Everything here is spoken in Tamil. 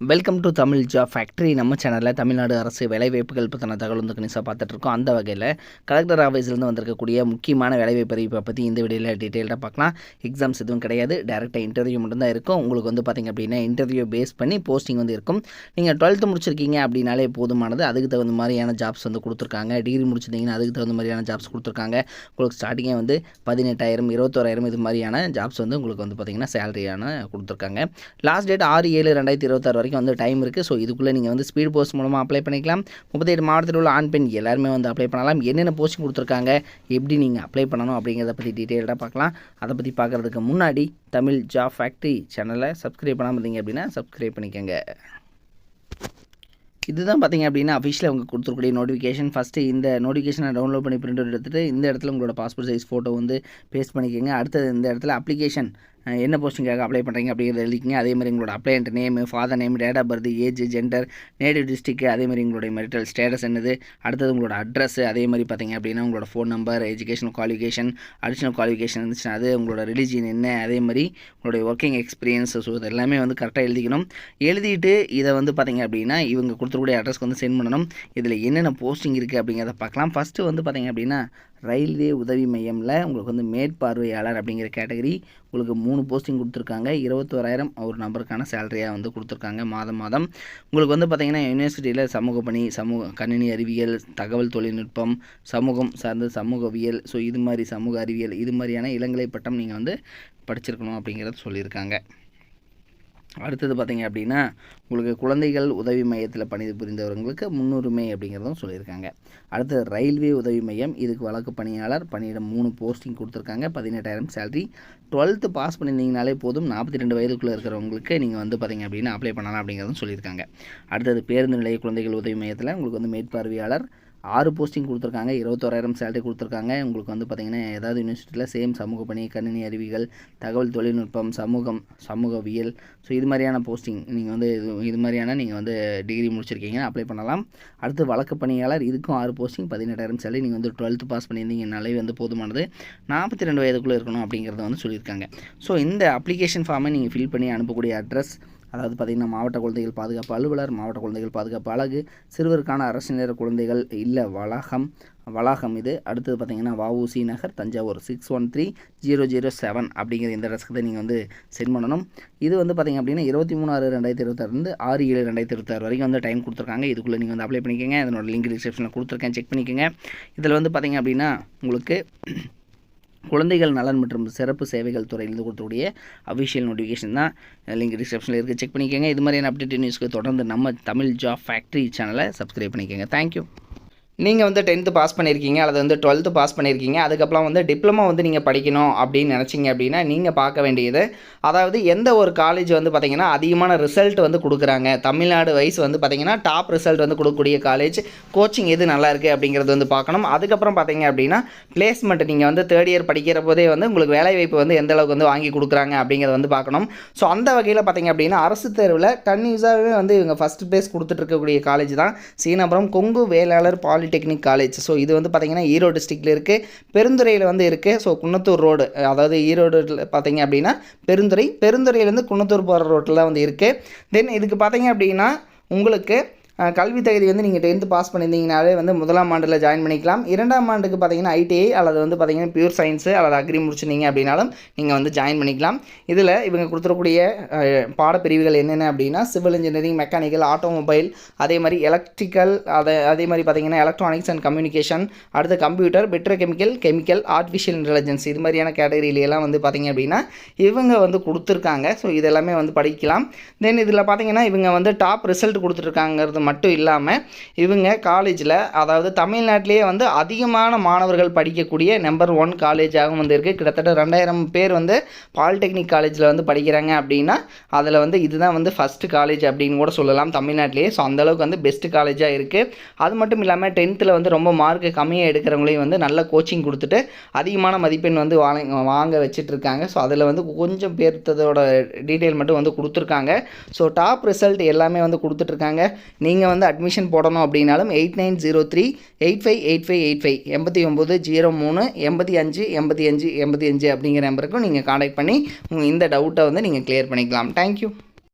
Welcome to Tamil job factory. நம்ம சேனலில் தமிழ்நாடு அரசு வேலைவாய்ப்புகள் பற்றின தகவல் வந்து கணிசாக பார்த்துட்ருக்கோம். அந்த வகையில் கலெக்டர் ஆஃபீஸ்லேருந்து வந்திருக்கக்கூடிய முக்கியமான வேலைவாய்ப்பு அறிவிப்பை பற்றி இந்த வீடியோவில் டீட்டெயிலாக பார்க்கலாம். எக்ஸாம்ஸ் எதுவும் கிடையாது, டேரெக்டாக இன்டர்வியூ மட்டும்தான் இருக்கும். உங்களுக்கு வந்து பார்த்திங்க அப்படின்னா இன்டர்வியூ பேஸ் பண்ணி போஸ்டிங் வந்து இருக்கும். நீங்கள் 12th முடிச்சிருக்கீங்க அப்படின்னாலே போதுமானது. அதுக்கு தகுந்த மாதிரியான ஜாப்ஸ் வந்து கொடுத்துருக்காங்க. டிகிரி முடிச்சிருந்தீங்கன்னா அதுக்கு தகுந்த மாதிரியான ஜாப்ஸ் கொடுத்துருக்காங்க. உங்களுக்கு ஸ்டார்டிங்கே வந்து 18,000 21,000 இது மாதிரியான ஜாப்ஸ் வந்து உங்களுக்கு வந்து பார்த்திங்கன்னா சேலரியான கொடுத்துருக்காங்க. லாஸ்ட் டேட் 6/7/2026 வரைக்கும் வந்து டைம் இருக்குது. ஸோ இதுக்குள்ளே நீங்கள் வந்து ஸ்பீட் போஸ்ட் மூலமாக அப்ளை பண்ணிக்கலாம். 38 மாவட்டத்தில் உள்ள ஆண் பெண் எல்லாருமே வந்து அப்ளை பண்ணலாம். என்னென்ன போஸ்டிங் கொடுத்துருக்காங்க, எப்படி நீங்கள் அப்ளை பண்ணணும் அப்படிங்கிறத பற்றி டீட்டெயில்டாக பார்க்கலாம். அதை பற்றி பார்க்குறதுக்கு முன்னாடி தமிழ் ஜாப் ஃபேக்ட்ரி சேனலை சப்ஸ்கிரைப் பண்ணாமல் இருந்தீங்க அப்படின்னா சப்ஸ்கிரைப் பண்ணிக்கோங்க. இதுதான் பார்த்திங்க அப்படின்னா அஃபிஷியலாக அவங்க கொடுத்துருக்கூடிய நோட்டிஃபிகேஷன். ஃபஸ்ட்டு இந்த நோட்டிஃபிகேஷனை டவுன்லோட் பண்ணி பிரிண்ட் அவுட் எடுத்துகிட்டு இந்த இடத்துல உங்களோட பாஸ்போர்ட் சைஸ் ஃபோட்டோ வந்து பேஸ்ட் பண்ணிக்கோங்க. அடுத்தது இந்த இடத்துல அப்ளிகேஷன் என்ன போஸ்டிங்காக அப்ளை பண்ணுறீங்க அப்படிங்கிறத எழுதிக்கிங்க. அதேமாதிரி உங்களோட applicant name, father name, date of birth, age, gender, native district, அதேமாதிரி உங்களுடைய மெரிட்டல் ஸ்டேட்டஸ் என்னது, அடுத்தது உங்களோட அட்ரஸ், அதேமாதிரி பார்த்திங்க அப்படின்னா உங்களோட phone number, educational qualification, additional qualification இருந்துச்சுன்னா அது, உங்களோட ரிலீஜியன் என்ன, அதேமாதிரி உங்களுடைய ஒர்க்கிங் எக்ஸ்பீரியன்ஸ். ஸோ இது எல்லாமே வந்து கரெக்டாக எழுதிக்கணும். எழுதிட்டு இதை வந்து பார்த்திங்க அப்படின்னா இவங்க கொடுத்துருக்கூடிய அட்ரஸ்க்கு வந்து சென்ட் பண்ணணும். இதில் என்னென்ன போஸ்டிங் இருக்குது அப்படிங்கிறத பார்க்கலாம். ஃபஸ்ட்டு வந்து பார்த்திங்க அப்படின்னா ரயில்வே உதவி மையமில் உங்களுக்கு வந்து மேற்பார்வையாளர் அப்படிங்கிற கேட்டகரி உங்களுக்கு 3 போஸ்டிங் கொடுத்துருக்காங்க. 21,000 ஒரு நம்பருக்கான சேலரியாக வந்து கொடுத்துருக்காங்க மாதம். உங்களுக்கு வந்து பார்த்திங்கன்னா யூனிவர்சிட்டியில் சமூக பணி, கணினி அறிவியல், தகவல் தொழில்நுட்பம், சமூகம் சார்ந்த சமூகவியல், ஸோ இது மாதிரி சமூக அறிவியல், இது மாதிரியான இளங்கலை பட்டம் நீங்கள் வந்து படிச்சிருக்கணும் அப்படிங்கிறது சொல்லியிருக்காங்க. அடுத்தது பார்த்திங்க அப்படின்னா உங்களுக்கு குழந்தைகள் உதவி மையத்தில் பணிபுரிந்தவர்களுக்கு முன்னுரிமை அப்படிங்கிறதும் சொல்லியிருக்காங்க. அடுத்தது ரயில்வே உதவி மையம், இதுக்கு வழக்கு பணியாளர் பணியிடம் 3 போஸ்டிங் கொடுத்துருக்காங்க. 18,000 சேலரி. 12th பாஸ் பண்ணியிருந்தீங்கனாலே போதும். 42 வயதுக்குள்ளே இருக்கிறவங்களுக்கு நீங்கள் வந்து பார்த்திங்க அப்படின்னா அப்ளை பண்ணலாம் அப்படிங்கிறதும் சொல்லியிருக்காங்க. அடுத்தது பேருந்து நிலைய குழந்தைகள் உதவி மையத்தில் உங்களுக்கு வந்து மேற்பார்வையாளர் 6 போஸ்டிங் கொடுத்துருக்காங்க. 21,000 சேலரி கொடுத்துருக்காங்க. உங்களுக்கு வந்து பார்த்திங்கன்னா ஏதாவது யூனிவர்சிட்டியில் சேம் சமூக பணி, கணினி அறிவியல், தகவல் தொழில்நுட்பம், சமூகவியல், ஸோ இது மாதிரியான போஸ்டிங் நீங்கள் வந்து இது மாதிரியான நீங்கள் வந்து டிகிரி முடிச்சிருக்கீங்கன்னா அப்ளை பண்ணலாம். அடுத்து வழக்கு பணியாளர், இதுக்கும் 6 போஸ்டிங், 18,000 சேலரி. நீங்கள் வந்து 12th பாஸ் பண்ணியிருந்தீங்கனாலே வந்து போதுமானது. 42 வயதுக்குள்ளே இருக்கணும் அப்படிங்கிறத வந்து சொல்லியிருக்காங்க. ஸோ இந்த அப்ளிகேஷன் ஃபார்மை நீங்கள் ஃபில் பண்ணி அனுப்பக்கூடிய அட்ரஸ் அதாவது பார்த்திங்கன்னா மாவட்ட குழந்தைகள் பாதுகாப்பு அலுவலர், மாவட்ட குழந்தைகள் பாதுகாப்பு அலகு, சிறுவருக்கான அரசு நேர குழந்தைகள் இல்ல வளாகம் இது. அடுத்தது பார்த்திங்கன்னா வஉசி நகர், தஞ்சாவூர் 613007 அப்படிங்கிற இந்த அட்ரஸ்க்கு தான் நீங்கள் வந்து சென்ட் பண்ணணும். இது வந்து பார்த்திங்க அப்படின்னா 23/6/2026 6/7/2026 வரைக்கும் வந்து டைம் கொடுத்துருக்காங்க. இதுக்குள்ளே நீங்கள் வந்து அப்ளை பண்ணிக்கோங்க. இதனோட லிங்க் டிஸ்கிரிப்ஷனில் கொடுத்துருக்கேன், செக் பண்ணிக்கோங்க. இதில் வந்து பார்த்திங்க அப்படின்னா உங்களுக்கு குழந்தைகள் நலன் மற்றும் சிறப்பு சேவைகள் துறையிலிருந்து கொடுக்கக்கூடிய அஃபிஷியல் நோட்டிஃபிகேஷன் தான். லிங்க் டிஸ்கிரிப்ஷனில் இருக்குது, செக் பண்ணிக்கோங்க. இது மாதிரியான அப்டேட் நியூஸ்க்கு தொடர்ந்து நம்ம தமிழ் ஜாப் ஃபேக்ட்ரி சேனலை சப்ஸ்கிரைப் பண்ணிக்கோங்க. தேங்க்யூ. நீங்கள் வந்து 10th பாஸ் பண்ணியிருக்கீங்க அல்லது வந்து 12th பாஸ் பண்ணியிருக்கீங்க, அதுக்கப்புறம் வந்து டிப்ளமோ வந்து நீங்கள் படிக்கணும் அப்படின்னு நினச்சிங்க அப்படின்னா நீங்கள் பார்க்க வேண்டியது, அதாவது எந்த ஒரு காலேஜ் வந்து பார்த்திங்கன்னா அதிகமான ரிசல்ட் வந்து கொடுக்குறாங்க, தமிழ்நாடு வைஸ் வந்து பார்த்திங்கன்னா டாப் ரிசல்ட் வந்து கொடுக்கக்கூடிய காலேஜ், கோச்சிங் எது நல்லா இருக்குது அப்படிங்கிறது வந்து பார்க்கணும். அதுக்கப்புறம் பார்த்திங்க அப்படின்னா பிளேஸ்மெண்ட், நீங்கள் வந்து 3rd இயர் படிக்கிற போதே வந்து உங்களுக்கு வேலைவாய்ப்பு வந்து எந்த அளவுக்கு வந்து வாங்கி கொடுக்குறாங்க அப்படிங்கிறத வந்து பார்க்கணும். ஸோ அந்த வகையில் பார்த்திங்க அப்படின்னா அரசு தேர்வில் கன்யூஸாகவே வந்து இவங்க ஃபஸ்ட் ப்ளேஸ் கொடுத்துட்டு இருக்கக்கூடிய காலேஜ் தான் Seenapuram Kongu Vellalar polytechnic college. So இது வந்து பார்த்திங்கன்னா ஈரோடு டிஸ்ட்ரிக்டில் இருக்குது, பெருந்துறையில் வந்து இருக்குது. ஸோ குன்னத்தூர் ரோடு, அதாவது ஈரோடு பார்த்திங்க அப்படின்னா பெருந்துறையிலேருந்து குன்னத்தூர் போகிற ரோட்டில் வந்து இருக்குது. தென் இதுக்கு பார்த்திங்க அப்படின்னா உங்களுக்கு கல்வி தகுதி வந்து நீங்கள் 10th பாஸ் பண்ணியிருந்தீங்கனாலே வந்து 1ஆம் ஆண்டில் ஜாயின் பண்ணிக்கலாம். 2ஆம் ஆண்டுக்கு பார்த்திங்கன்னா ஐடிஐ அல்லது வந்து பார்த்திங்கன்னா பியூர் சயின்ஸு அல்லது அக்ரி முடிச்சிருந்தீங்க அப்படின்னாலும் நீங்கள் வந்து ஜாயின் பண்ணிக்கலாம். இதில் இவங்க கொடுத்துருக்கூடிய பாடப்பிரிவுகள் என்னென்ன அப்படின்னா சிவில் இன்ஜினியரிங், மெக்கானிக்கல், ஆட்டோமொபைல், அதே மாதிரி எலக்ட்ரிக்கல், அதே மாதிரி பார்த்திங்கன்னா எலக்ட்ரானிக்ஸ் அண்ட் கம்யூனிகேஷன், அடுத்து கம்ப்யூட்டர், கெமிக்கல், ஆர்டிஃபிஷியல் இன்டெலிஜென்ஸ், இது மாதிரியான கேட்டகரியிலெல்லாம் வந்து பார்த்திங்க அப்படின்னா இவங்க வந்து கொடுத்துருக்காங்க. ஸோ இதெல்லாமே வந்து படிக்கலாம். தென் இதில் பார்த்திங்கன்னா இவங்க வந்து டாப் ரிசல்ட் கொடுத்துருக்காங்கிறது மட்டும் இல்லாமல் இவங்க காலேஜில், அதாவது தமிழ்நாட்டிலேயே வந்து அதிகமான மாணவர்கள் படிக்கக்கூடிய நம்பர் 1 காலேஜாகவும் வந்து இருக்குது. கிட்டத்தட்ட 2000 பேர் வந்து பாலிடெக்னிக் காலேஜில் வந்து படிக்கிறாங்க அப்படின்னா அதில் வந்து இதுதான் வந்து ஃபஸ்ட்டு காலேஜ் அப்படின்னு கூட சொல்லலாம் தமிழ்நாட்டிலேயே. ஸோ அந்தளவுக்கு வந்து பெஸ்ட்டு காலேஜாக இருக்குது. அது மட்டும் இல்லாமல் 10th வந்து ரொம்ப மார்க்கு கம்மியாக எடுக்கிறவங்களையும் வந்து நல்ல கோச்சிங் கொடுத்துட்டு அதிகமான மதிப்பெண் வந்து வாங்க வச்சிட்ருக்காங்க. ஸோ அதில் வந்து கொஞ்சம் பேர்த்ததோட டீட்டெயில் மட்டும் வந்து கொடுத்துருக்காங்க. ஸோ டாப் ரிசல்ட் எல்லாமே வந்து கொடுத்துட்ருக்காங்க. நீங்கள் வந்து அட்மிஷன் போடணும் அப்படின்னாலும் 8903858585 8903858585 அப்படிங்கிற நம்பருக்கும் நீங்கள் காண்டாக்ட் பண்ணி இந்த டவுட்டை வந்து நீங்கள் கிளியர் பண்ணிக்கலாம். தேங்க்யூ.